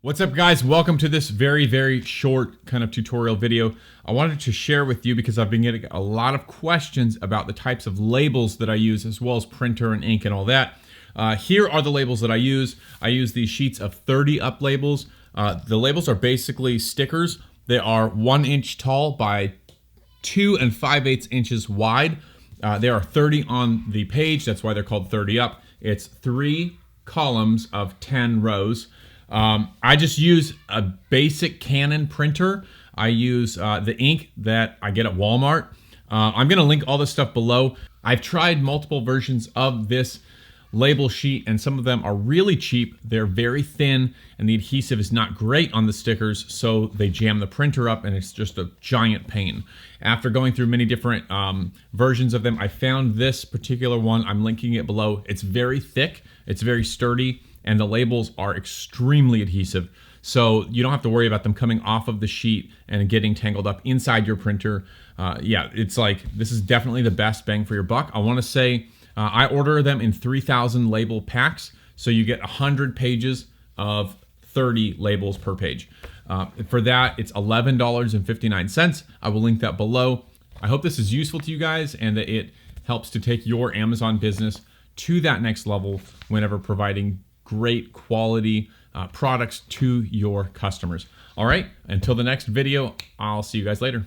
What's up, guys? Welcome to this very short kind of tutorial video. I wanted to share with you because I've been getting a lot of questions about the types of labels that I use, as well as printer and ink and all that. Here are the labels that I use. I use these sheets of 30 up labels. The labels are basically stickers. They are 1 inch tall by 2 5/8 inches wide. There are 30 on the page. That's why they're called 30 up. It's 3 columns of 10 rows. I just use a basic Canon printer. I use the ink that I get at Walmart. I'm going to link all this stuff below. I've tried multiple versions of this label sheet, and some of them are really cheap. They're very thin, and the adhesive is not great on the stickers, so they jam the printer up, and it's just a giant pain. After going through many different versions of them, I found this particular one. I'm linking it below. It's very thick, it's very sturdy, and the labels are extremely adhesive. So you don't have to worry about them coming off of the sheet and getting tangled up inside your printer. Yeah, it's like, this is definitely the best bang for your buck. I want to say I order them in 3,000 label packs. So you get 100 pages of 30 labels per page. For that, it's $11.59. I will link that below. I hope this is useful to you guys and that it helps to take your Amazon business to that next level whenever providing great quality products to your customers. All right, until the next video, I'll see you guys later.